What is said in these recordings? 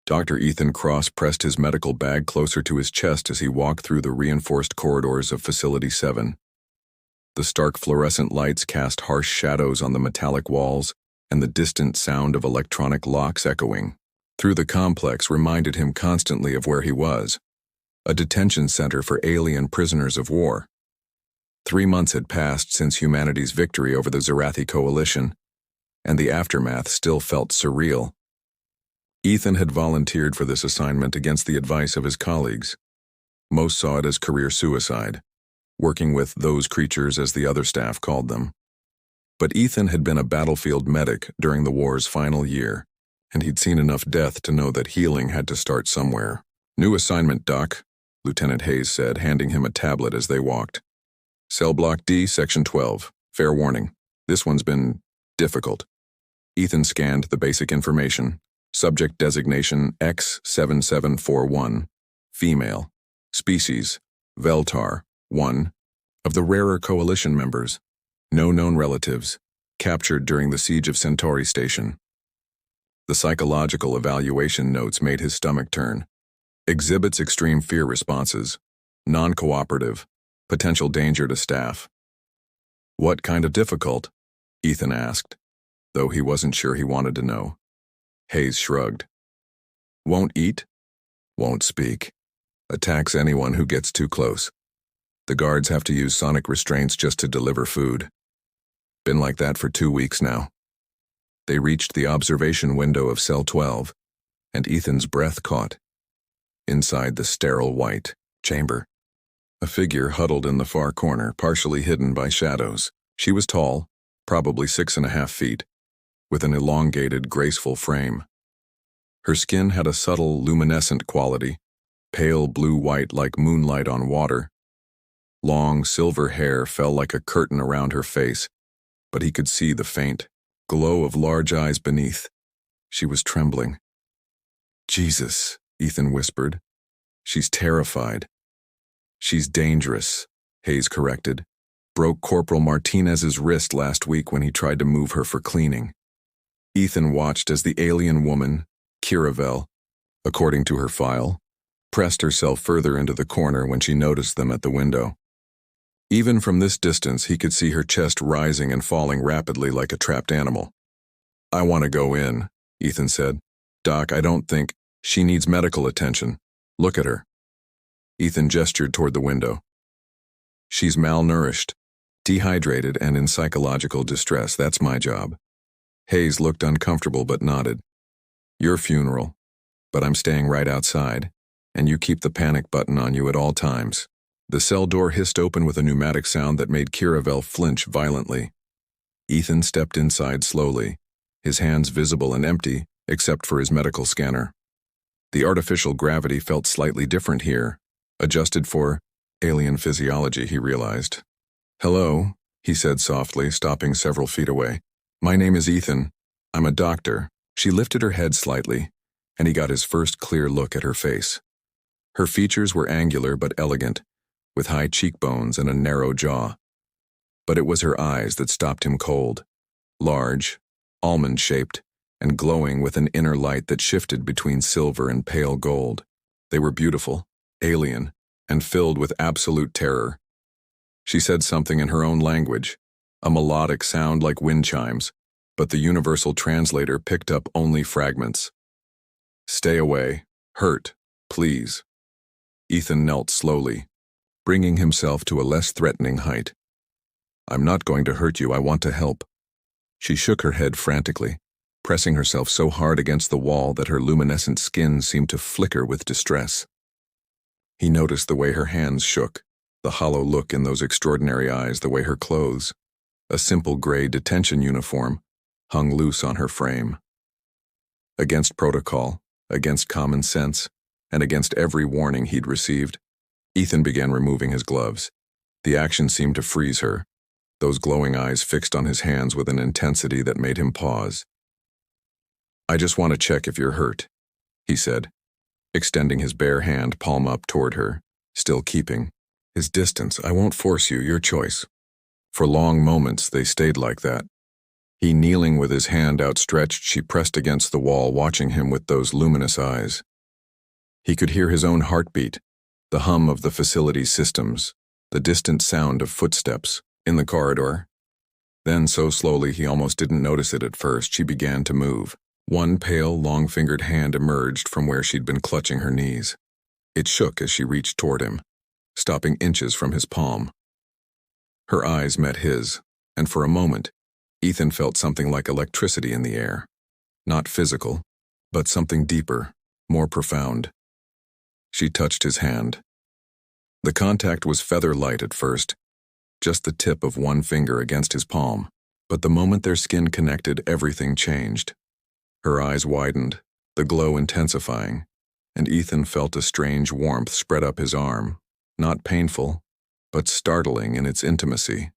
Dr. Ethan Cross pressed his medical bag closer to his chest as he walked through the reinforced corridors of Facility 7. The stark fluorescent lights cast harsh shadows on the metallic walls, and the distant sound of electronic locks echoing through the complex reminded him constantly of where he was, a detention center for alien prisoners of war. 3 months had passed since humanity's victory over the Zerathi Coalition, and the aftermath still felt surreal. Ethan had volunteered for this assignment against the advice of his colleagues. Most saw it as career suicide, working with those creatures as the other staff called them. But Ethan had been a battlefield medic during the war's final year, and he'd seen enough death to know that healing had to start somewhere. "New assignment, Doc," Lieutenant Hayes said, handing him a tablet as they walked. "Cell Block D, Section 12. Fair warning. This one's been difficult." Ethan scanned the basic information. Subject designation X7741. Female. Species Veltar, 1. Of the rarer coalition members. No known relatives. Captured during the siege of Centauri Station. The psychological evaluation notes made his stomach turn. Exhibits extreme fear responses. Non-cooperative. Potential danger to staff. "What kind of difficult?" Ethan asked, though he wasn't sure he wanted to know. Hayes shrugged. "Won't eat. Won't speak. Attacks anyone who gets too close. The guards have to use sonic restraints just to deliver food. Been like that for 2 weeks now." They reached the observation window of Cell 12, and Ethan's breath caught. Inside the sterile white chamber, a figure huddled in the far corner, partially hidden by shadows. She was tall, probably 6.5 feet, with an elongated, graceful frame. Her skin had a subtle, luminescent quality, pale blue-white like moonlight on water. Long, silver hair fell like a curtain around her face, but he could see the faint glow of large eyes beneath. She was trembling. "Jesus," Ethan whispered. "She's terrified." "She's dangerous," Hayes corrected. "Broke Corporal Martinez's wrist last week when he tried to move her for cleaning." Ethan watched as the alien woman, Kiravel, according to her file, pressed herself further into the corner when she noticed them at the window. Even from this distance, he could see her chest rising and falling rapidly like a trapped animal. "I want to go in," Ethan said. "Doc, I don't think she needs medical attention. Look at her." Ethan gestured toward the window. "She's malnourished, dehydrated, and in psychological distress. That's my job." Hayes looked uncomfortable but nodded. "Your funeral, but I'm staying right outside, and you keep the panic button on you at all times." The cell door hissed open with a pneumatic sound that made Kiravel flinch violently. Ethan stepped inside slowly, his hands visible and empty except for his medical scanner. The artificial gravity felt slightly different here, adjusted for alien physiology, he realized. "Hello," he said softly, stopping several feet away. "My name is Ethan. I'm a doctor." She lifted her head slightly, and he got his first clear look at her face. Her features were angular but elegant, with high cheekbones and a narrow jaw. But it was her eyes that stopped him cold, large, almond-shaped, and glowing with an inner light that shifted between silver and pale gold. They were beautiful, alien, and filled with absolute terror. She said something in her own language, a melodic sound like wind chimes, but the universal translator picked up only fragments. "Stay away. Hurt, please." Ethan knelt slowly, bringing himself to a less threatening height. "I'm not going to hurt you. I want to help." She shook her head frantically, pressing herself so hard against the wall that her luminescent skin seemed to flicker with distress. He noticed the way her hands shook, the hollow look in those extraordinary eyes, the way her clothes, a simple gray detention uniform, hung loose on her frame. Against protocol, against common sense, and against every warning he'd received, Ethan began removing his gloves. The action seemed to freeze her, those glowing eyes fixed on his hands with an intensity that made him pause. "I just want to check if you're hurt," he said, extending his bare hand palm up toward her, still keeping his distance. "I won't force you, your choice." For long moments they stayed like that, He kneeling with his hand outstretched, she pressed against the wall, watching him with those luminous eyes. He could hear his own heartbeat, the hum of the facility's systems, the distant sound of footsteps in the corridor. Then, so slowly he almost didn't notice it at first, she began to move. One pale, long-fingered hand emerged from where she'd been clutching her knees. It shook as she reached toward him, stopping inches from his palm. Her eyes met his, and for a moment, Ethan felt something like electricity in the air. Not physical, but something deeper, more profound. She touched his hand. The contact was feather-light at first, just the tip of one finger against his palm. But the moment their skin connected, everything changed. Her eyes widened, the glow intensifying, and Ethan felt a strange warmth spread up his arm, not painful, but startling in its intimacy.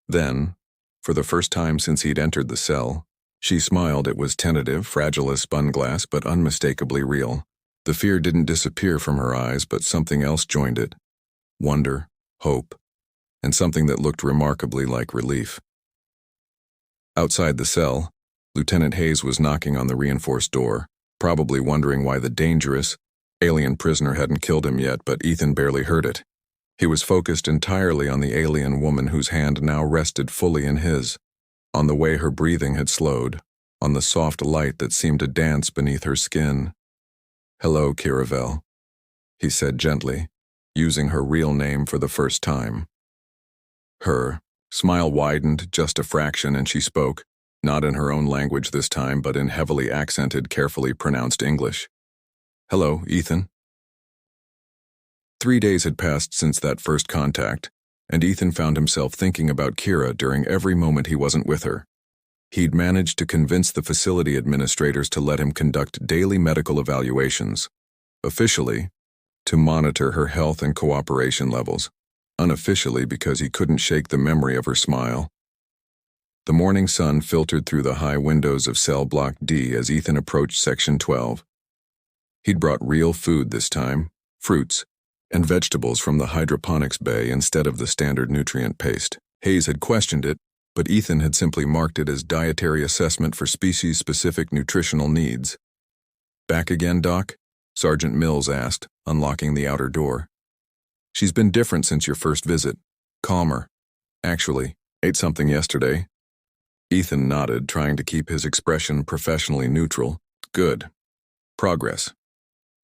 Then, for the first time since he'd entered the cell, she smiled. It was tentative, fragile as spun glass, but unmistakably real. The fear didn't disappear from her eyes, but something else joined it. Wonder, hope, and something that looked remarkably like relief. Outside the cell, Lieutenant Hayes was knocking on the reinforced door, probably wondering why the dangerous, alien prisoner hadn't killed him yet, but Ethan barely heard it. He was focused entirely on the alien woman whose hand now rested fully in his, on the way her breathing had slowed, on the soft light that seemed to dance beneath her skin. "Hello, Kiravel," he said gently, using her real name for the first time. Her smile widened just a fraction and she spoke, not in her own language this time, but in heavily accented, carefully pronounced English. "Hello, Ethan." 3 days had passed since that first contact, and Ethan found himself thinking about Kira during every moment he wasn't with her. He'd managed to convince the facility administrators to let him conduct daily medical evaluations, officially, to monitor her health and cooperation levels, unofficially because he couldn't shake the memory of her smile. The morning sun filtered through the high windows of cell block D as Ethan approached Section 12. He'd brought real food this time, fruits, and vegetables from the hydroponics bay instead of the standard nutrient paste. Hayes had questioned it, but Ethan had simply marked it as dietary assessment for species-specific nutritional needs. "Back again, Doc?" Sergeant Mills asked, unlocking the outer door. "She's been different since your first visit. Calmer. Actually, ate something yesterday." Ethan nodded, trying to keep his expression professionally neutral. "Good. Progress."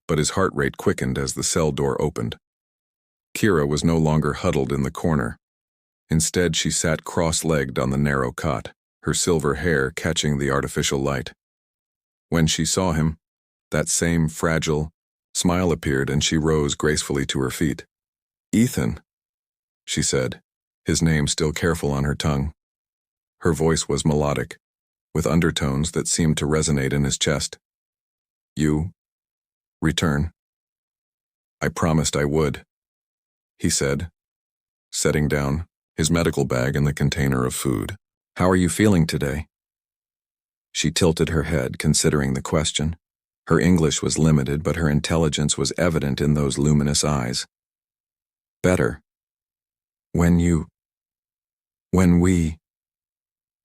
But his heart rate quickened as the cell door opened. Kira was no longer huddled in the corner. Instead, she sat cross-legged on the narrow cot, her silver hair catching the artificial light. When she saw him, that same fragile smile appeared and she rose gracefully to her feet. "Ethan," she said, his name still careful on her tongue. Her voice was melodic, with undertones that seemed to resonate in his chest. "You return." "I promised I would," he said, setting down his medical bag and the container of food. "How are you feeling today?" She tilted her head, considering the question. Her English was limited, but her intelligence was evident in those luminous eyes. "Better. When we..."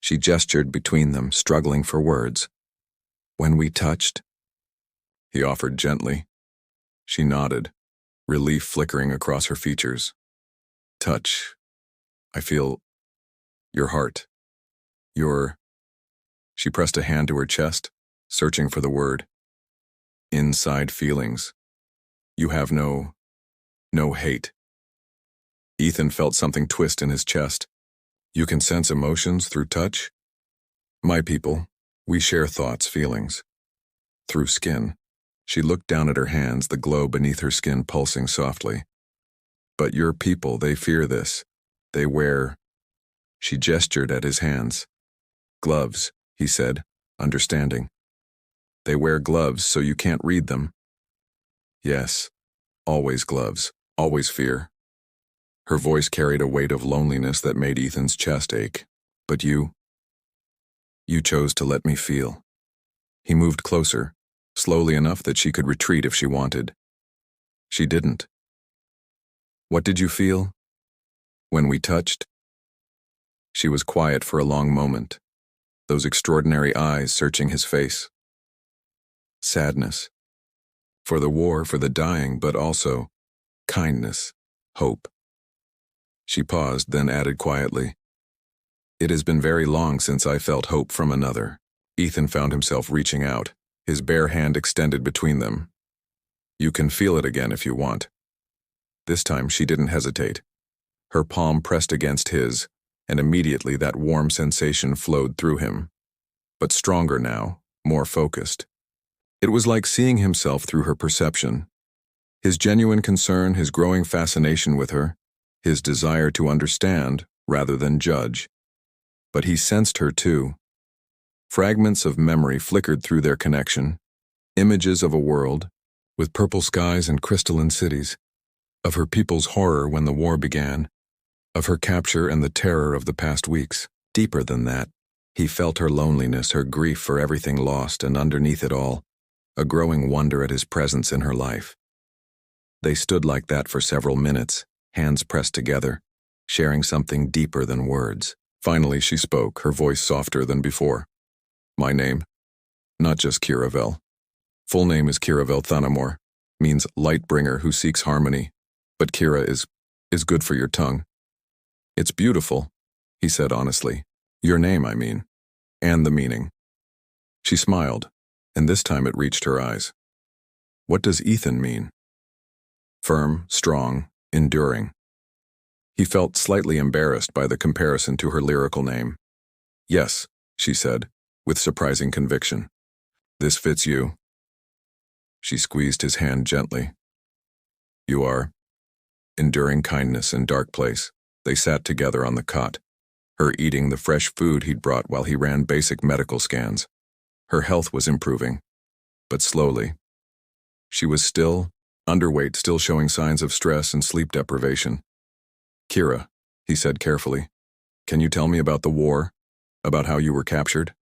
She gestured between them, struggling for words. "When we touched?" he offered gently. She nodded, relief flickering across her features. "Touch. I feel your heart. Your..." She pressed a hand to her chest, searching for the word. "Inside feelings. You have no hate." Ethan felt something twist in his chest. "You can sense emotions through touch?" "My people, we share thoughts, feelings. Through skin." She looked down at her hands, the glow beneath her skin pulsing softly. "But your people, they fear this. They wear..." She gestured at his hands. "Gloves," he said, understanding. "They wear gloves so you can't read them." "Yes, always gloves, always fear." Her voice carried a weight of loneliness that made Ethan's chest ache. "But you chose to let me feel." He moved closer, slowly enough that she could retreat if she wanted. She didn't. "What did you feel? When we touched?" She was quiet for a long moment, those extraordinary eyes searching his face. Sadness. For the war, for the dying, but also kindness, hope. She paused, then added quietly, "It has been very long since I felt hope from another." Ethan found himself reaching out, his bare hand extended between them. "You can feel it again if you want." This time she didn't hesitate. Her palm pressed against his, and immediately that warm sensation flowed through him. But stronger now, more focused. It was like seeing himself through her perception. His genuine concern, his growing fascination with her, his desire to understand rather than judge. But he sensed her too. Fragments of memory flickered through their connection, images of a world with purple skies and crystalline cities, of her people's horror when the war began, of her capture and the terror of the past weeks. Deeper than that, he felt her loneliness, her grief for everything lost, and underneath it all, a growing wonder at his presence in her life. They stood like that for several minutes, hands pressed together, sharing something deeper than words. Finally she spoke, her voice softer than before. "My name, not just Kiravel. Full name is Kiravel Thanamor, means light bringer who seeks harmony, but Kira is good for your tongue." "It's beautiful," he said honestly. "Your name, I mean, and the meaning." She smiled, and this time it reached her eyes. "What does Ethan mean?" "Firm, strong, enduring." He felt slightly embarrassed by the comparison to her lyrical name. "Yes," she said, with surprising conviction. "This fits you." She squeezed his hand gently. "You are enduring kindness in dark place." They sat together on the cot, her eating the fresh food he'd brought while he ran basic medical scans. Her health was improving, but slowly. She was still underweight, still showing signs of stress and sleep deprivation. "Kira," he said carefully, "can you tell me about the war? About how you were captured?"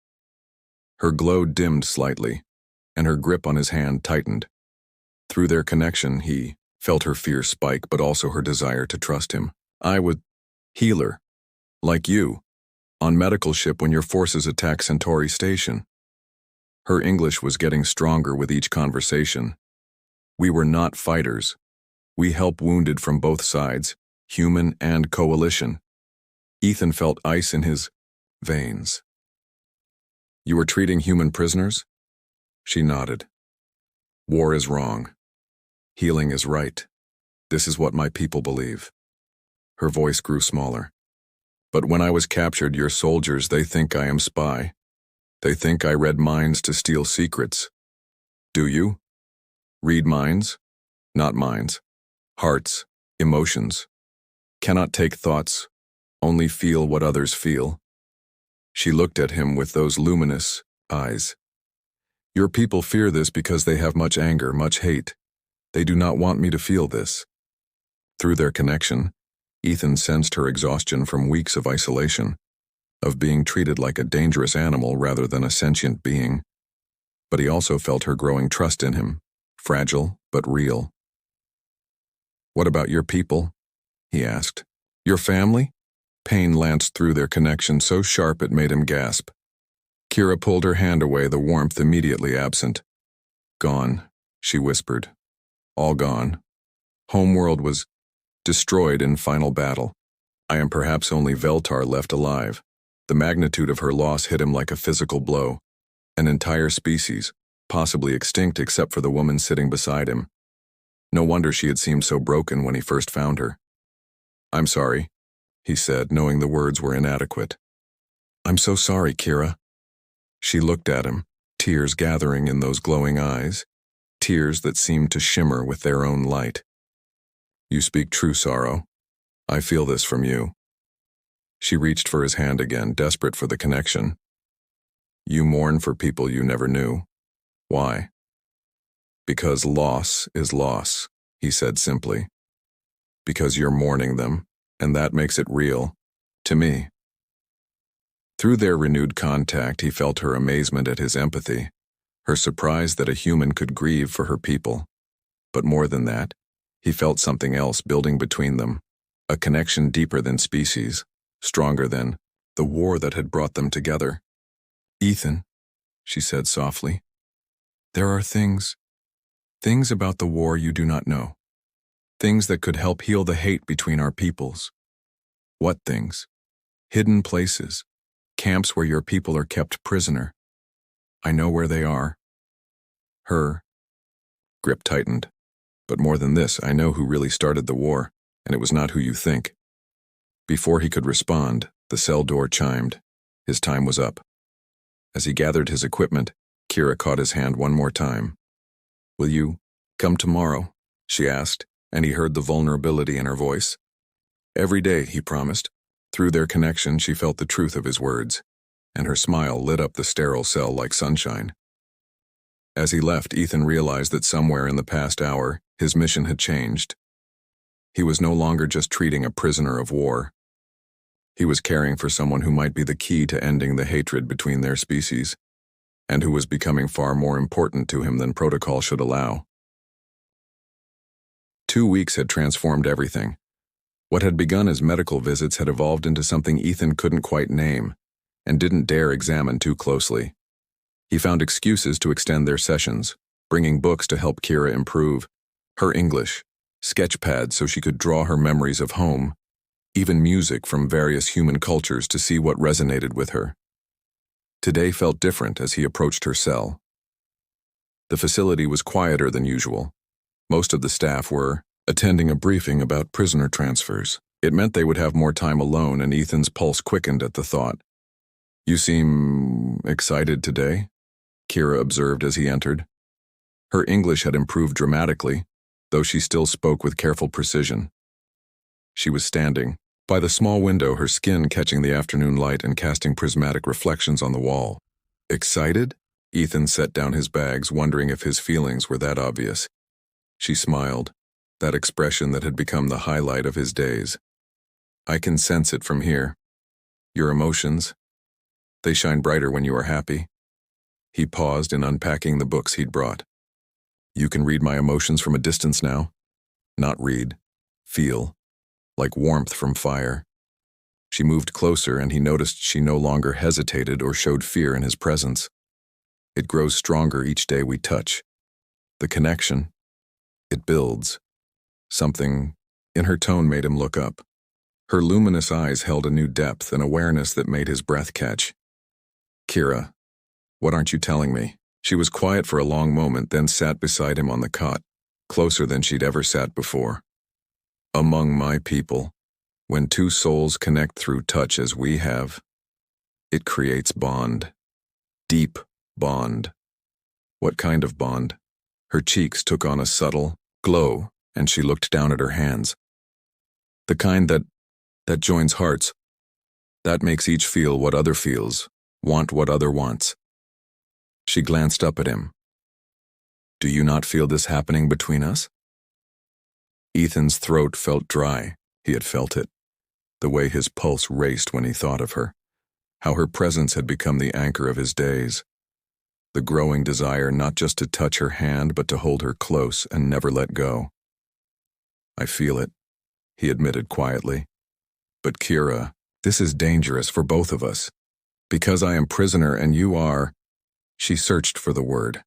Her glow dimmed slightly, and her grip on his hand tightened. Through their connection, he felt her fear spike, but also her desire to trust him. "I would healer, like you, on medical ship when your forces attacked Centauri Station." Her English was getting stronger with each conversation. "We were not fighters. We help wounded from both sides, human and coalition." Ethan felt ice in his veins. "You were treating human prisoners?" She nodded. "War is wrong. Healing is right. This is what my people believe." Her voice grew smaller. "But when I was captured, your soldiers, they think I am spy. They think I read minds to steal secrets. Do you? Read minds? Not minds. Hearts, emotions. Cannot take thoughts, only feel what others feel." She looked at him with those luminous eyes. "Your people fear this because they have much anger, much hate. They do not want me to feel this." Through their connection, Ethan sensed her exhaustion from weeks of isolation, of being treated like a dangerous animal rather than a sentient being. But he also felt her growing trust in him, fragile but real. "What about your people?" he asked. "Your family?" Pain lanced through their connection so sharp it made him gasp. Kira pulled her hand away, the warmth immediately absent. "Gone," she whispered. "All gone. Homeworld was destroyed in final battle. I am perhaps only Veltar left alive." The magnitude of her loss hit him like a physical blow. An entire species, possibly extinct except for the woman sitting beside him. No wonder she had seemed so broken when he first found her. "I'm sorry," he said, knowing the words were inadequate. "I'm so sorry, Kira." She looked at him, tears gathering in those glowing eyes, tears that seemed to shimmer with their own light. "You speak true sorrow. I feel this from you." She reached for his hand again, desperate for the connection. "You mourn for people you never knew. Why?" "Because loss is loss," he said simply. "Because you're mourning them, and that makes it real. To me." Through their renewed contact, he felt her amazement at his empathy, her surprise that a human could grieve for her people. But more than that, he felt something else building between them, a connection deeper than species, stronger than the war that had brought them together. Ethan, she said softly, there are things about the war you do not know. Things that could help heal the hate between our peoples. What things? Hidden places. Camps where your people are kept prisoner. I know where they are. Her grip tightened. But more than this, I know who really started the war, and it was not who you think. Before he could respond, the cell door chimed. His time was up. As he gathered his equipment, Kira caught his hand one more time. Will you come tomorrow? She asked, and he heard the vulnerability in her voice. Every day, he promised. Through their connection, she felt the truth of his words, and her smile lit up the sterile cell like sunshine. As he left, Ethan realized that somewhere in the past hour, his mission had changed. He was no longer just treating a prisoner of war. He was caring for someone who might be the key to ending the hatred between their species, and who was becoming far more important to him than protocol should allow. 2 weeks had transformed everything. What had begun as medical visits had evolved into something Ethan couldn't quite name, and didn't dare examine too closely. He found excuses to extend their sessions, bringing books to help Kira improve, her English, sketch pads so she could draw her memories of home, even music from various human cultures to see what resonated with her. Today felt different as he approached her cell. The facility was quieter than usual. Most of the staff were attending a briefing about prisoner transfers. It meant they would have more time alone, and Ethan's pulse quickened at the thought. You seem excited today, Kira observed as he entered. Her English had improved dramatically, though she still spoke with careful precision. She was standing by the small window, her skin catching the afternoon light and casting prismatic reflections on the wall. Excited? Ethan set down his bags, wondering if his feelings were that obvious. She smiled, that expression that had become the highlight of his days. I can sense it from here. Your emotions, they shine brighter when you are happy. He paused in unpacking the books he'd brought. You can read my emotions from a distance now. Not read, feel, like warmth from fire. She moved closer, and he noticed she no longer hesitated or showed fear in his presence. It grows stronger each day we touch. The connection, it builds. Something in her tone made him look up. Her luminous eyes held a new depth and awareness that made his breath catch. Kira, what aren't you telling me? She was quiet for a long moment, then sat beside him on the cot, closer than she'd ever sat before. Among my people, when two souls connect through touch as we have, it creates bond. Deep bond. What kind of bond? Her cheeks took on a subtle glow, and she looked down at her hands. The kind that joins hearts, that makes each feel what other feels, want what other wants. She glanced up at him. Do you not feel this happening between us? Ethan's throat felt dry. He had felt it. The way his pulse raced when he thought of her. How her presence had become the anchor of his days. The growing desire not just to touch her hand, but to hold her close and never let go. I feel it, he admitted quietly. But Kira, this is dangerous for both of us. Because I am prisoner and you are... She searched for the word.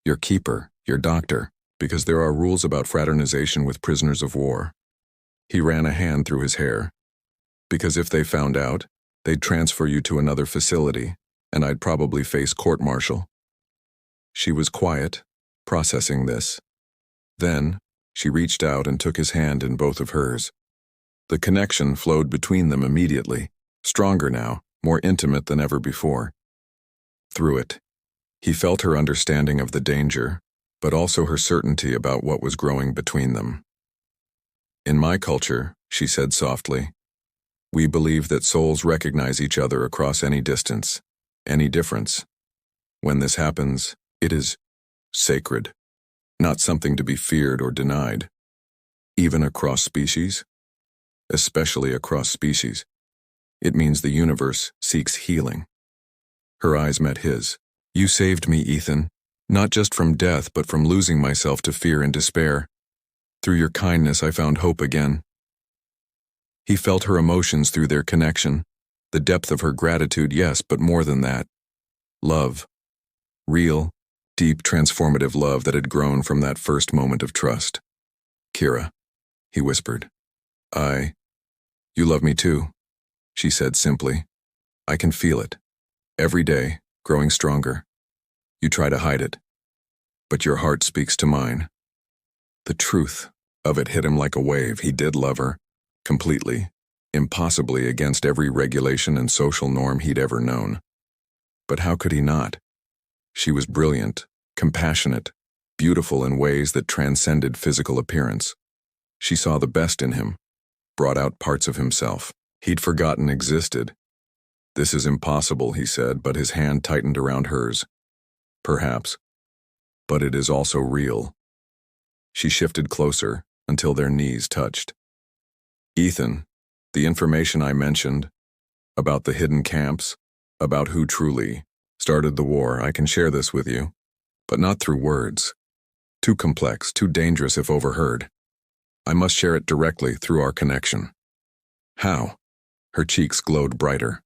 Your keeper, your doctor, because there are rules about fraternization with prisoners of war. He ran a hand through his hair. Because if they found out, they'd transfer you to another facility, and I'd probably face court-martial. She was quiet, processing this. Then, she reached out and took his hand in both of hers. The connection flowed between them immediately, stronger now, more intimate than ever before. Through it, he felt her understanding of the danger, but also her certainty about what was growing between them. In my culture, she said softly, we believe that souls recognize each other across any distance, any difference. When this happens, it is sacred, not something to be feared or denied. Even across species, especially across species, it means the universe seeks healing. Her eyes met his. You saved me, Ethan, not just from death, but from losing myself to fear and despair. Through your kindness, I found hope again. He felt her emotions through their connection, the depth of her gratitude, yes, but more than that. Love. Real, deep, transformative love that had grown from that first moment of trust. Kira, he whispered. You love me too, she said simply. I can feel it. Every day, growing stronger. You try to hide it, but your heart speaks to mine. The truth of it hit him like a wave. He did love her, completely, impossibly against every regulation and social norm he'd ever known. But how could he not? She was brilliant, compassionate, beautiful in ways that transcended physical appearance. She saw the best in him, brought out parts of himself he'd forgotten existed. This is impossible, he said, but his hand tightened around hers. Perhaps. But it is also real. She shifted closer until their knees touched. Ethan, the information I mentioned, about the hidden camps, about who truly started the war, I can share this with you, but not through words. Too complex, too dangerous if overheard. I must share it directly through our connection. How? Her cheeks glowed brighter.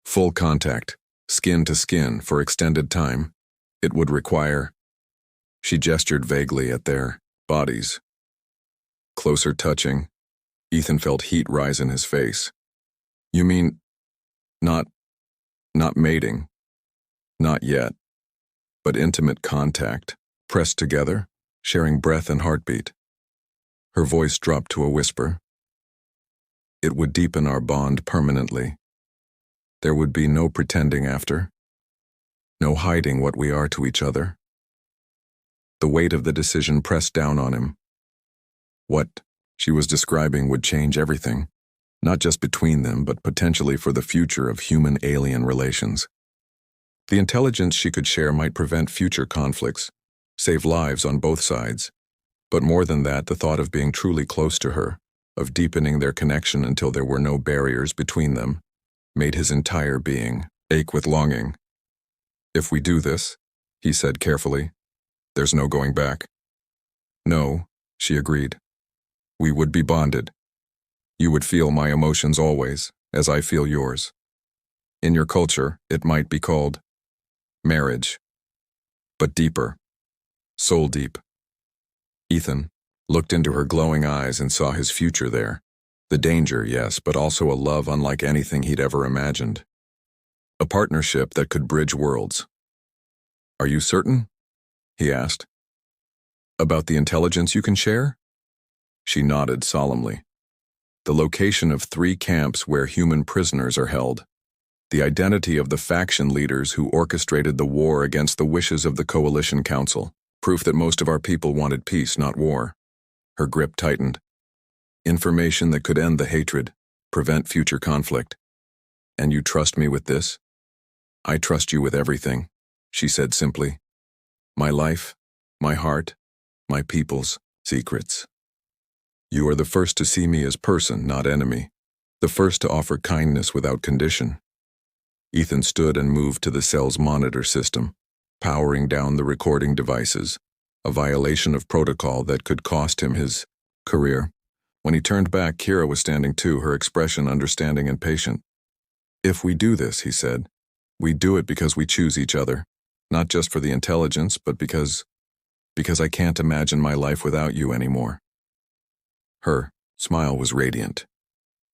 Full contact, skin to skin for extended time. It would require. She gestured vaguely at their bodies. Closer touching, Ethan felt heat rise in his face. You mean, not mating? Not yet. But intimate contact, pressed together, sharing breath and heartbeat. Her voice dropped to a whisper. It would deepen our bond permanently. There would be no pretending after. No hiding what we are to each other. The weight of the decision pressed down on him. What she was describing would change everything, not just between them, but potentially for the future of human-alien relations. The intelligence she could share might prevent future conflicts, save lives on both sides. But more than that, the thought of being truly close to her, of deepening their connection until there were no barriers between them, made his entire being ache with longing. If we do this, he said carefully, there's no going back. No, she agreed. We would be bonded. You would feel my emotions always, as I feel yours. In your culture, it might be called marriage. But deeper. Soul deep. Ethan looked into her glowing eyes and saw his future there. The danger, yes, but also a love unlike anything he'd ever imagined. A partnership that could bridge worlds. Are you certain? He asked. About the intelligence you can share? She nodded solemnly. The location of 3 camps where human prisoners are held. The identity of the faction leaders who orchestrated the war against the wishes of the Coalition Council. Proof that most of our people wanted peace, not war. Her grip tightened. Information that could end the hatred, prevent future conflict. And you trust me with this? I trust you with everything, she said simply. My life, my heart, my people's secrets. You are the first to see me as person, not enemy. The first to offer kindness without condition. Ethan stood and moved to the cell's monitor system, powering down the recording devices, a violation of protocol that could cost him his career. When he turned back, Kira was standing too, her expression understanding and patient. If we do this, he said, we do it because we choose each other, not just for the intelligence, but because I can't imagine my life without you anymore. Her smile was radiant.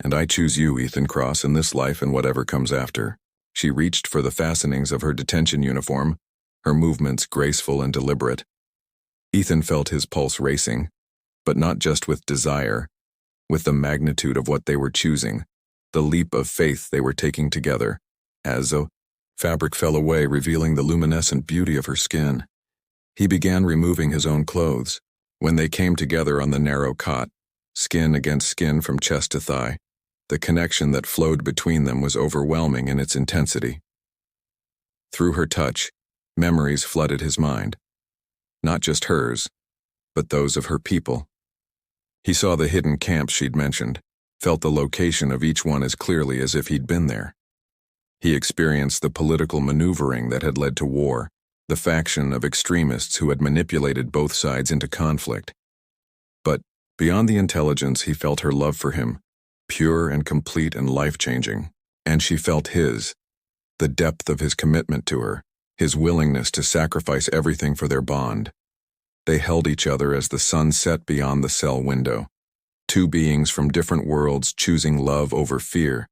And I choose you, Ethan Cross, in this life and whatever comes after. She reached for the fastenings of her detention uniform, her movements graceful and deliberate. Ethan felt his pulse racing, but not just with desire, with the magnitude of what they were choosing, the leap of faith they were taking together, as a fabric fell away, revealing the luminescent beauty of her skin. He began removing his own clothes. When they came together on the narrow cot, skin against skin from chest to thigh, the connection that flowed between them was overwhelming in its intensity. Through her touch, memories flooded his mind. Not just hers, but those of her people. He saw the hidden camps she'd mentioned, felt the location of each one as clearly as if he'd been there. He experienced the political maneuvering that had led to war, the faction of extremists who had manipulated both sides into conflict. But beyond the intelligence, he felt her love for him, pure and complete and life-changing, and she felt his, the depth of his commitment to her, his willingness to sacrifice everything for their bond. They held each other as the sun set beyond the cell window. Two beings from different worlds choosing love over fear,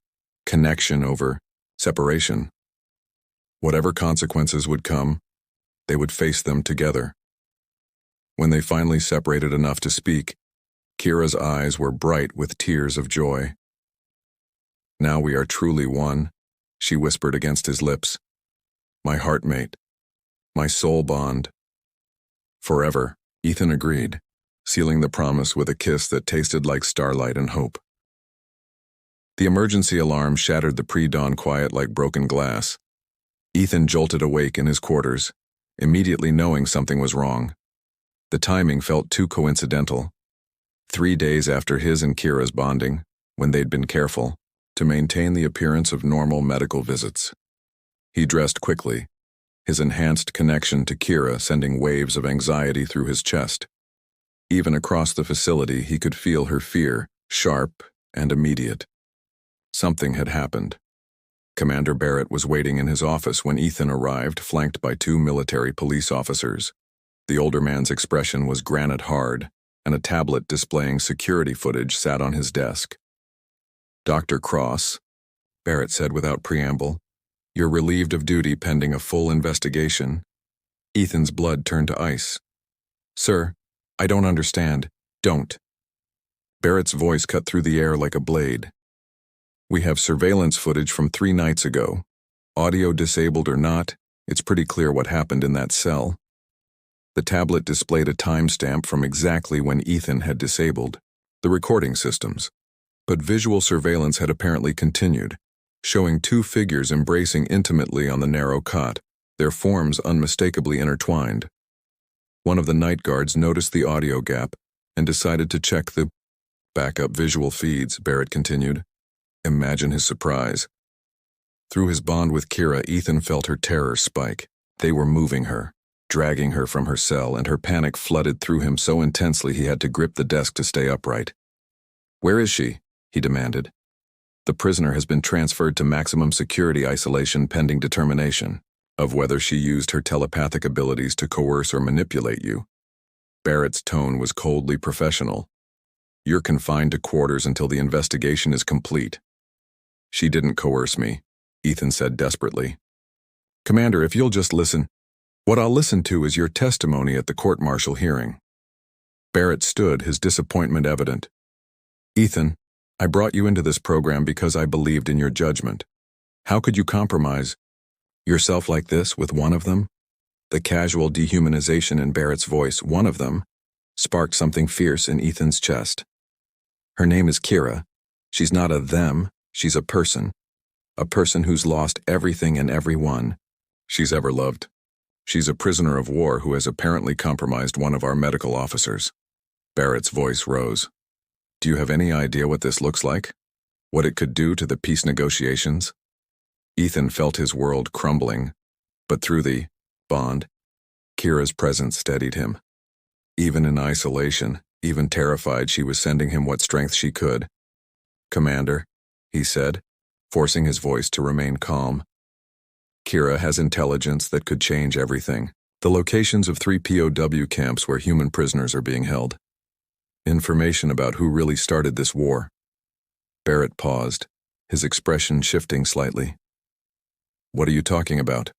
connection over separation. Whatever consequences would come, they would face them together. When they finally separated enough to speak, Kira's eyes were bright with tears of joy. "Now we are truly one," she whispered against his lips. "My heartmate, my soul bond." "Forever," Ethan agreed, sealing the promise with a kiss that tasted like starlight and hope. The emergency alarm shattered the pre-dawn quiet like broken glass. Ethan jolted awake in his quarters, immediately knowing something was wrong. The timing felt too coincidental. 3 days after his and Kira's bonding, when they'd been careful to maintain the appearance of normal medical visits. He dressed quickly, his enhanced connection to Kira sending waves of anxiety through his chest. Even across the facility, he could feel her fear, sharp and immediate. Something had happened. Commander Barrett was waiting in his office when Ethan arrived, flanked by 2 military police officers. The older man's expression was granite hard, and a tablet displaying security footage sat on his desk. "Dr. Cross," Barrett said without preamble, "you're relieved of duty pending a full investigation." Ethan's blood turned to ice. "Sir, I don't understand." "Don't." Barrett's voice cut through the air like a blade. "We have surveillance footage from 3 nights ago. Audio disabled or not, it's pretty clear what happened in that cell." The tablet displayed a timestamp from exactly when Ethan had disabled the recording systems, but visual surveillance had apparently continued, showing 2 figures embracing intimately on the narrow cot, their forms unmistakably intertwined. One of the night guards noticed the audio gap and decided to check the backup visual feeds, Barrett continued. Imagine his surprise. Through his bond with Kira, Ethan felt her terror spike. They were moving her, dragging her from her cell, and her panic flooded through him so intensely he had to grip the desk to stay upright. "Where is she?" he demanded. "The prisoner has been transferred to maximum security isolation pending determination of whether she used her telepathic abilities to coerce or manipulate you." Barrett's tone was coldly professional. "You're confined to quarters until the investigation is complete." "She didn't coerce me," Ethan said desperately. "Commander, if you'll just listen." "What I'll listen to is your testimony at the court-martial hearing." Barrett stood, his disappointment evident. "Ethan, I brought you into this program because I believed in your judgment. How could you compromise yourself like this with one of them?" The casual dehumanization in Barrett's voice, "one of them," sparked something fierce in Ethan's chest. "Her name is Kira. She's not a them, she's a person. A person who's lost everything and everyone she's ever loved. She's a prisoner of war who has apparently compromised one of our medical officers." Barrett's voice rose. "Do you have any idea what this looks like? What it could do to the peace negotiations?" Ethan felt his world crumbling, but through the bond, Kira's presence steadied him. Even in isolation, even terrified, she was sending him what strength she could. "Commander," he said, forcing his voice to remain calm. "Kira has intelligence that could change everything. The locations of 3 POW camps where human prisoners are being held. Information about who really started this war." Barrett paused, his expression shifting slightly. "What are you talking about?"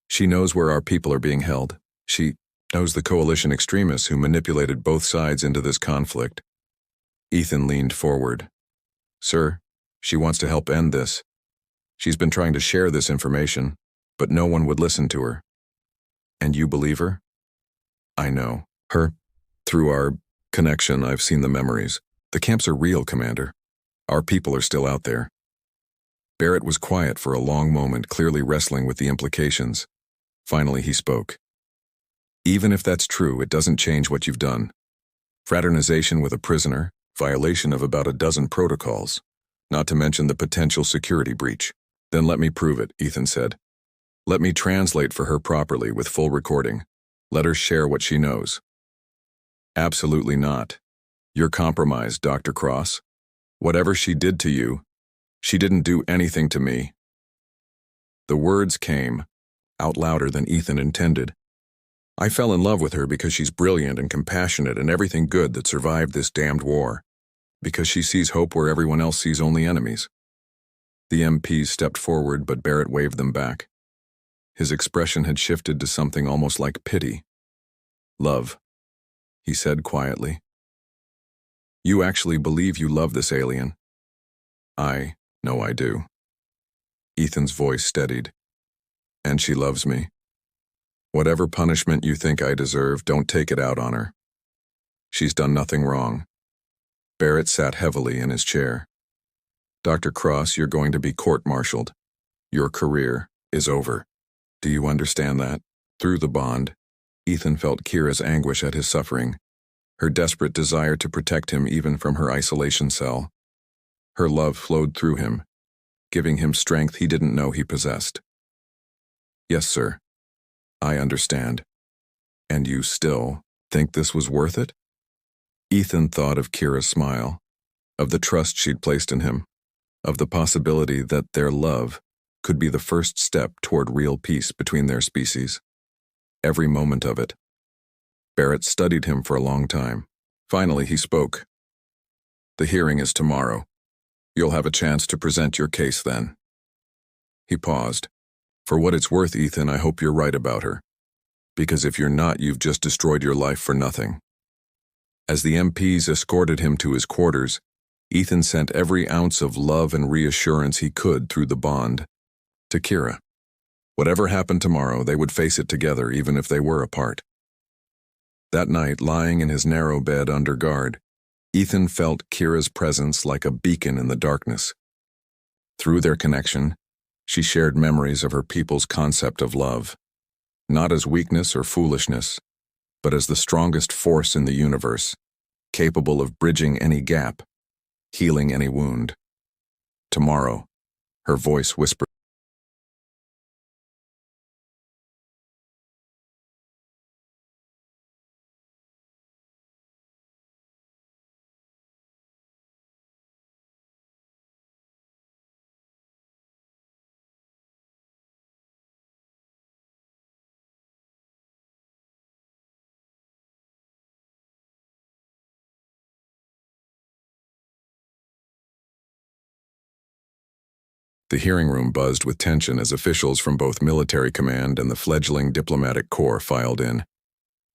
"She knows where our people are being held. She knows the coalition extremists who manipulated both sides into this conflict." Ethan leaned forward. "Sir, she wants to help end this. She's been trying to share this information, but no one would listen to her." "And you believe her?" "I know her. Through our connection, I've seen the memories. The camps are real, Commander. Our people are still out there." Barrett was quiet for a long moment, clearly wrestling with the implications. Finally, he spoke. "Even if that's true, it doesn't change what you've done. Fraternization with a prisoner, violation of about a dozen protocols, not to mention the potential security breach." "Then let me prove it," Ethan said. "Let me translate for her properly with full recording. Let her share what she knows." "Absolutely not. You're compromised, Dr. Cross. Whatever she did to you, she didn't do anything to me." The words came, out louder than Ethan intended. "I fell in love with her because she's brilliant and compassionate and everything good that survived this damned war. Because she sees hope where everyone else sees only enemies." The MPs stepped forward, but Barrett waved them back. His expression had shifted to something almost like pity. "Love," he said quietly. "You actually believe you love this alien?" "I know I do." Ethan's voice steadied. "And she loves me. Whatever punishment you think I deserve, don't take it out on her. She's done nothing wrong." Barrett sat heavily in his chair. "Dr. Cross, you're going to be court-martialed. Your career is over. Do you understand that?" Through the bond, Ethan felt Kira's anguish at his suffering, her desperate desire to protect him even from her isolation cell. Her love flowed through him, giving him strength he didn't know he possessed. "Yes, sir. I understand. And you still think this was worth it?" Ethan thought of Kira's smile, of the trust she'd placed in him, of the possibility that their love could be the first step toward real peace between their species. Every moment of it. Barrett studied him for a long time. Finally, he spoke. "The hearing is tomorrow. You'll have a chance to present your case then." He paused. "For what it's worth, Ethan, I hope you're right about her. Because if you're not, you've just destroyed your life for nothing." As the MPs escorted him to his quarters, Ethan sent every ounce of love and reassurance he could through the bond to Kira. Whatever happened tomorrow, they would face it together even if they were apart. That night, lying in his narrow bed under guard, Ethan felt Kira's presence like a beacon in the darkness. Through their connection, she shared memories of her people's concept of love, not as weakness or foolishness, but as the strongest force in the universe, capable of bridging any gap, healing any wound. "Tomorrow," her voice whispered. The hearing room buzzed with tension as officials from both military command and the fledgling diplomatic corps filed in.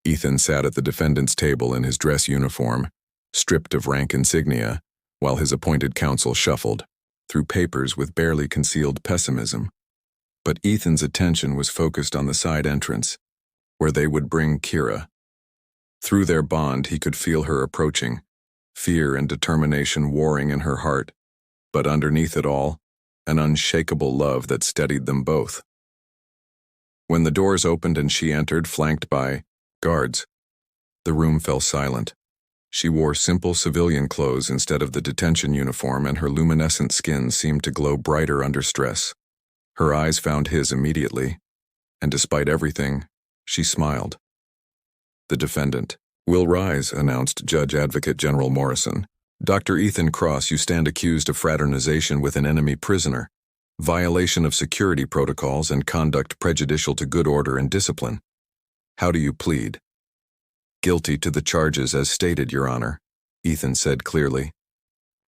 Ethan sat at the defendant's table in his dress uniform, stripped of rank insignia, while his appointed counsel shuffled through papers with barely concealed pessimism. But Ethan's attention was focused on the side entrance, where they would bring Kira. Through their bond, he could feel her approaching, fear and determination warring in her heart, but underneath it all, an unshakable love that steadied them both. When the doors opened and she entered, flanked by guards, the room fell silent. She wore simple civilian clothes instead of the detention uniform, and her luminescent skin seemed to glow brighter under stress. Her eyes found his immediately, and despite everything, she smiled. "The defendant will rise," announced Judge Advocate General Morrison. "Dr. Ethan Cross, you stand accused of fraternization with an enemy prisoner, violation of security protocols, and conduct prejudicial to good order and discipline. How do you plead?" "Guilty to the charges as stated, Your Honor," Ethan said clearly.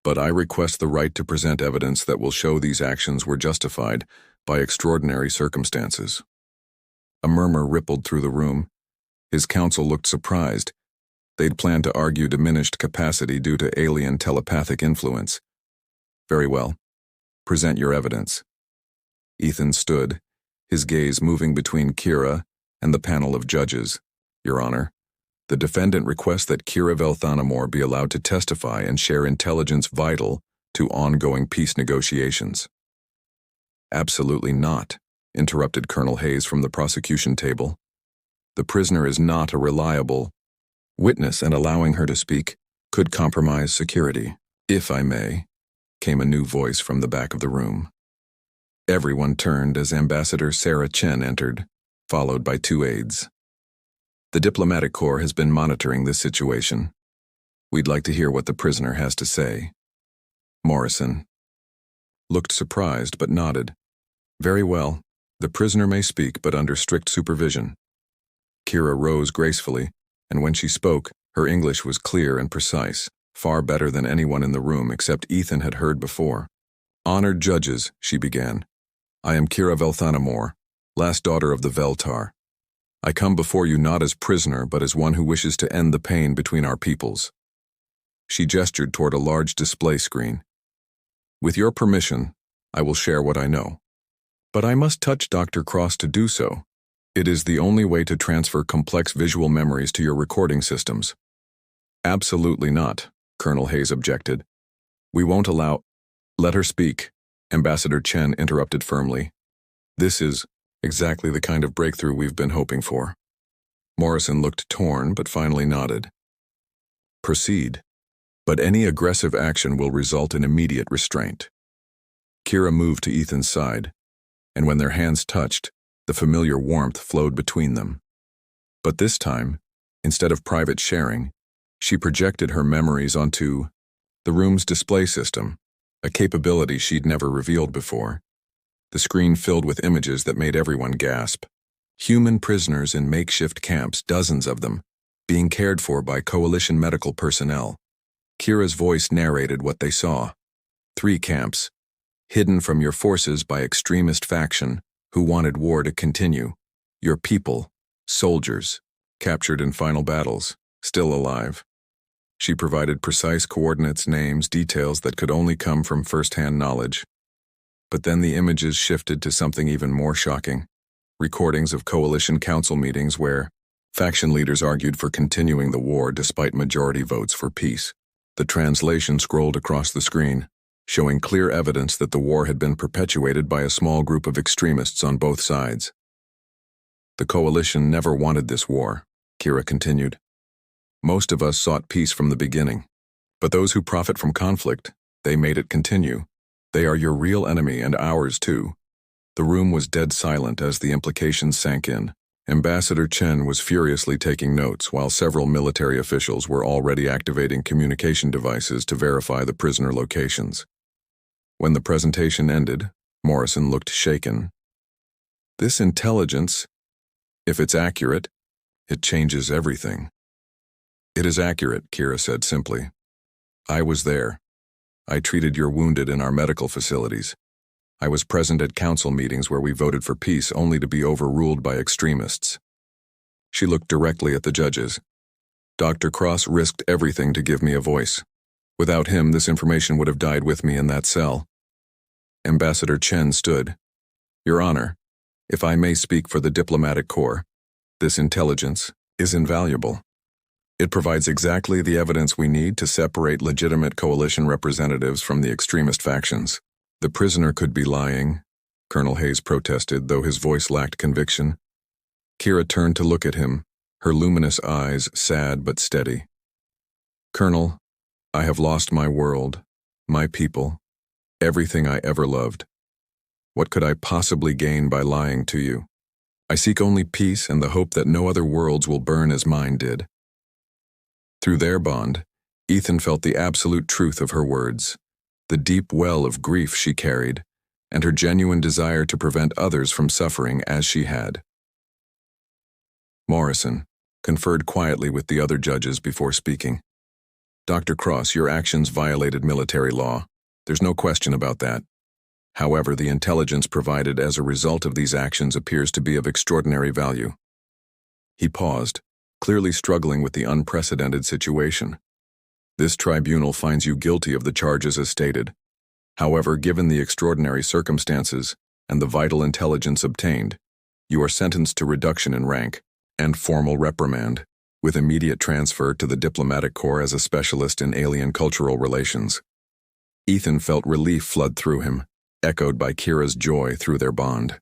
"But I request the right to present evidence that will show these actions were justified by extraordinary circumstances." A murmur rippled through the room. His counsel looked surprised. They'd planned to argue diminished capacity due to alien telepathic influence. "Very well. Present your evidence." Ethan stood, his gaze moving between Kira and the panel of judges. "Your Honor, the defendant requests that Kira Velthanamor be allowed to testify and share intelligence vital to ongoing peace negotiations." "Absolutely not," interrupted Colonel Hayes from the prosecution table. "The prisoner is not a reliable witness, and allowing her to speak could compromise security." "If I may," came a new voice from the back of the room. Everyone turned as Ambassador Sarah Chen entered, followed by two aides. "The diplomatic corps has been monitoring this situation. We'd like to hear what the prisoner has to say." Morrison looked surprised but nodded. "Very well. The prisoner may speak, but under strict supervision. Kira rose gracefully, and when she spoke, her English was clear and precise, far better than anyone in the room except Ethan had heard before. "Honored judges," she began. "I am Kira Velthanamore, last daughter of the Veltar. I come before you not as prisoner, but as one who wishes to end the pain between our peoples." She gestured toward a large display screen. "With your permission, I will share what I know. But I must touch Dr. Cross to do so. It is the only way to transfer complex visual memories to your recording systems." "Absolutely not," Colonel Hayes objected. "We won't allow—" "Let her speak," Ambassador Chen interrupted firmly. "This is exactly the kind of breakthrough we've been hoping for." Morrison looked torn, but finally nodded. "Proceed. But any aggressive action will result in immediate restraint." Kira moved to Ethan's side, and when their hands touched, the familiar warmth flowed between them. But this time, instead of private sharing, she projected her memories onto the room's display system, a capability she'd never revealed before. The screen filled with images that made everyone gasp. Human prisoners in makeshift camps, dozens of them, being cared for by coalition medical personnel. Kira's voice narrated what they saw. 3 camps, hidden from your forces by extremist faction who wanted war to continue. Your people, soldiers, captured in final battles, still alive. She provided precise coordinates, names, details that could only come from first-hand knowledge. But then the images shifted to something even more shocking. Recordings of coalition council meetings where faction leaders argued for continuing the war despite majority votes for peace. The translation scrolled across the screen, showing clear evidence that the war had been perpetuated by a small group of extremists on both sides. "The coalition never wanted this war," Kira continued. "Most of us sought peace from the beginning. But those who profit from conflict, they made it continue. They are your real enemy and ours too." The room was dead silent as the implications sank in. Ambassador Chen was furiously taking notes while several military officials were already activating communication devices to verify the prisoner locations. When the presentation ended, Morrison looked shaken. "This intelligence, if it's accurate, it changes everything." "It is accurate," Kira said simply. "I was there. I treated your wounded in our medical facilities. I was present at council meetings where we voted for peace only to be overruled by extremists." She looked directly at the judges. "Dr. Cross risked everything to give me a voice. Without him, this information would have died with me in that cell." Ambassador Chen stood. "Your Honor, if I may speak for the diplomatic corps, this intelligence is invaluable. It provides exactly the evidence we need to separate legitimate coalition representatives from the extremist factions." "The prisoner could be lying," Colonel Hayes protested, though his voice lacked conviction. Kira turned to look at him, her luminous eyes sad but steady. "Colonel, I have lost my world, my people, everything I ever loved. What could I possibly gain by lying to you? I seek only peace and the hope that no other worlds will burn as mine did." Through their bond, Ethan felt the absolute truth of her words, the deep well of grief she carried, and her genuine desire to prevent others from suffering as she had. Morrison conferred quietly with the other judges before speaking. "Dr. Cross, your actions violated military law. There's no question about that. However, the intelligence provided as a result of these actions appears to be of extraordinary value." He paused, clearly struggling with the unprecedented situation. "This tribunal finds you guilty of the charges as stated. However, given the extraordinary circumstances and the vital intelligence obtained, you are sentenced to reduction in rank and formal reprimand, with immediate transfer to the diplomatic corps as a specialist in alien cultural relations." Ethan felt relief flood through him, echoed by Kira's joy through their bond.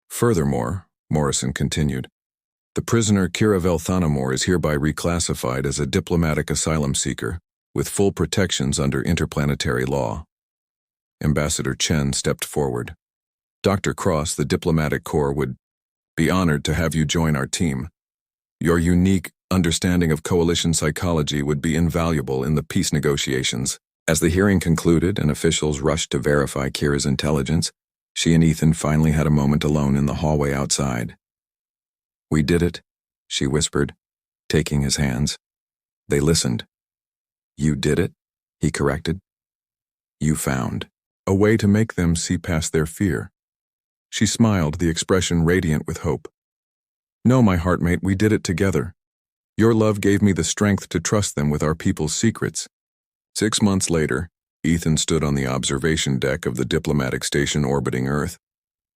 "Furthermore," Morrison continued, "the prisoner Kira Velthanamore is hereby reclassified as a diplomatic asylum seeker, with full protections under interplanetary law." Ambassador Chen stepped forward. "Dr. Cross, the diplomatic corps would be honored to have you join our team. Your unique understanding of coalition psychology would be invaluable in the peace negotiations." As the hearing concluded and officials rushed to verify Kira's intelligence, She and Ethan finally had a moment alone in the hallway outside. "We did it," she whispered, taking his hands. They listened. "You did it," he corrected. "You found a way to make them see past their fear." She smiled, the expression radiant with hope. "No, my heartmate, we did it together. Your love gave me the strength to trust them with our people's secrets." 6 months later, Ethan stood on the observation deck of the diplomatic station orbiting Earth,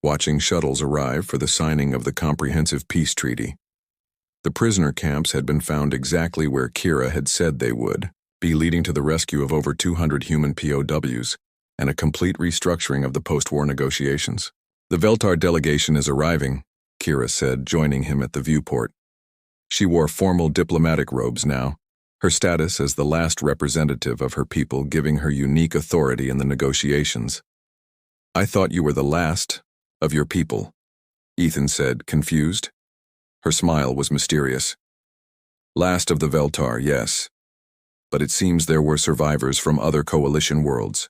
watching shuttles arrive for the signing of the Comprehensive Peace Treaty. The prisoner camps had been found exactly where Kira had said they would be, leading to the rescue of over 200 human POWs and a complete restructuring of the post-war negotiations. "The Veltar delegation is arriving," Kira said, joining him at the viewport. She wore formal diplomatic robes now, her status as the last representative of her people giving her unique authority in the negotiations. "I thought you were the last of your people," Ethan said, confused. Her smile was mysterious. "Last of the Veltar, yes. But it seems there were survivors from other coalition worlds,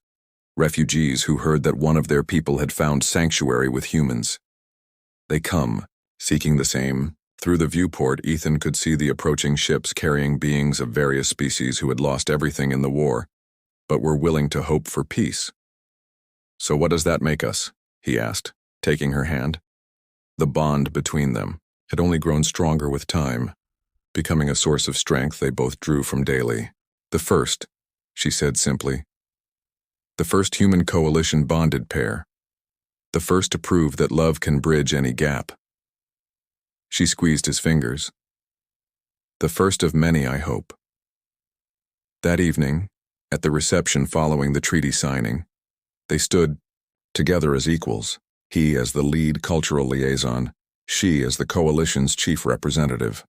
refugees who heard that one of their people had found sanctuary with humans. They come, seeking the same." Through the viewport, Ethan could see the approaching ships carrying beings of various species who had lost everything in the war, but were willing to hope for peace. "So what does that make us?" he asked, taking her hand. The bond between them had only grown stronger with time, becoming a source of strength they both drew from daily. "The first," she said simply. "The first human coalition bonded pair. The first to prove that love can bridge any gap." She squeezed his fingers. "The first of many, I hope." That evening, at the reception following the treaty signing, they stood together as equals, he as the lead cultural liaison, she as the coalition's chief representative.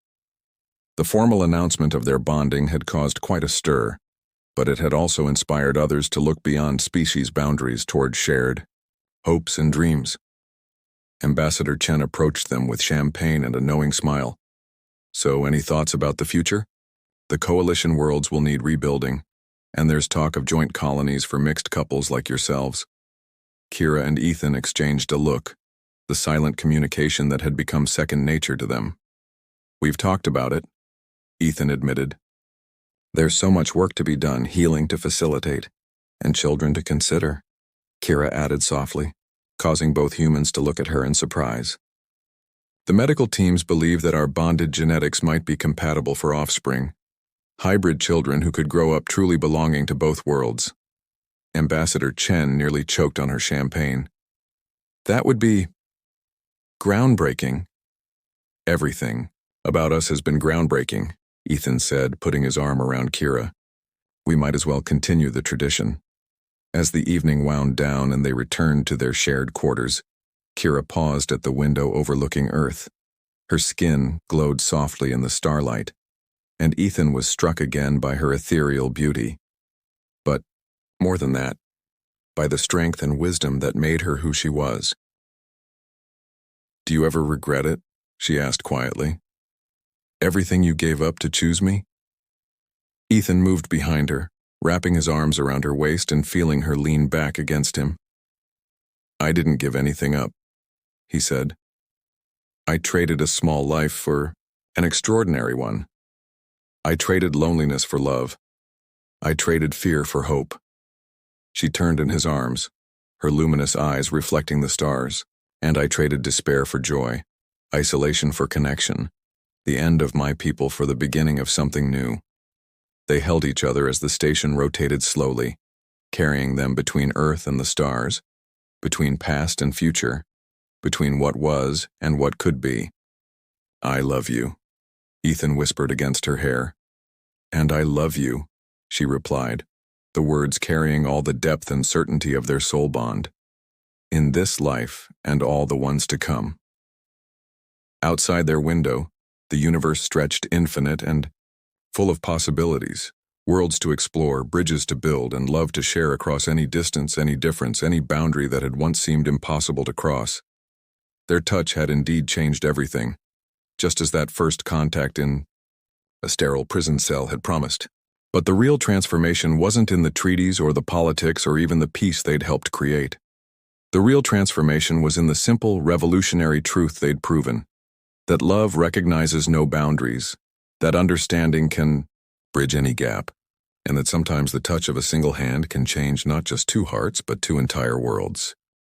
The formal announcement of their bonding had caused quite a stir, but it had also inspired others to look beyond species boundaries toward shared hopes and dreams. Ambassador Chen approached them with champagne and a knowing smile. "So, any thoughts about the future? The coalition worlds will need rebuilding, and there's talk of joint colonies for mixed couples like yourselves." Kira and Ethan exchanged a look, the silent communication that had become second nature to them. "We've talked about it," Ethan admitted. "There's so much work to be done, healing to facilitate, and children to consider," Kira added softly, causing both humans to look at her in surprise. "The medical teams believe that our bonded genetics might be compatible for offspring, hybrid children who could grow up truly belonging to both worlds." Ambassador Chen nearly choked on her champagne. "That would be groundbreaking." "Everything about us has been groundbreaking," Ethan said, putting his arm around Kira. "We might as well continue the tradition." As the evening wound down and they returned to their shared quarters, Kira paused at the window overlooking Earth. Her skin glowed softly in the starlight, and Ethan was struck again by her ethereal beauty. But, more than that, by the strength and wisdom that made her who she was. "Do you ever regret it?" she asked quietly. "Everything you gave up to choose me?" Ethan moved behind her, wrapping his arms around her waist and feeling her lean back against him. "I didn't give anything up," he said. "I traded a small life for an extraordinary one. I traded loneliness for love. I traded fear for hope." She turned in his arms, her luminous eyes reflecting the stars. "And I traded despair for joy, isolation for connection, the end of my people for the beginning of something new." They held each other as the station rotated slowly, carrying them between Earth and the stars, between past and future, between what was and what could be. "I love you," Ethan whispered against her hair. "And I love you," she replied, the words carrying all the depth and certainty of their soul bond. "In this life and all the ones to come." Outside their window, the universe stretched infinite and full of possibilities, worlds to explore, bridges to build, and love to share across any distance, any difference, any boundary that had once seemed impossible to cross. Their touch had indeed changed everything, just as that first contact in a sterile prison cell had promised. But the real transformation wasn't in the treaties or the politics or even the peace they'd helped create. The real transformation was in the simple, revolutionary truth they'd proven. That love recognizes no boundaries, that understanding can bridge any gap, and that sometimes the touch of a single hand can change not just two hearts but two entire worlds.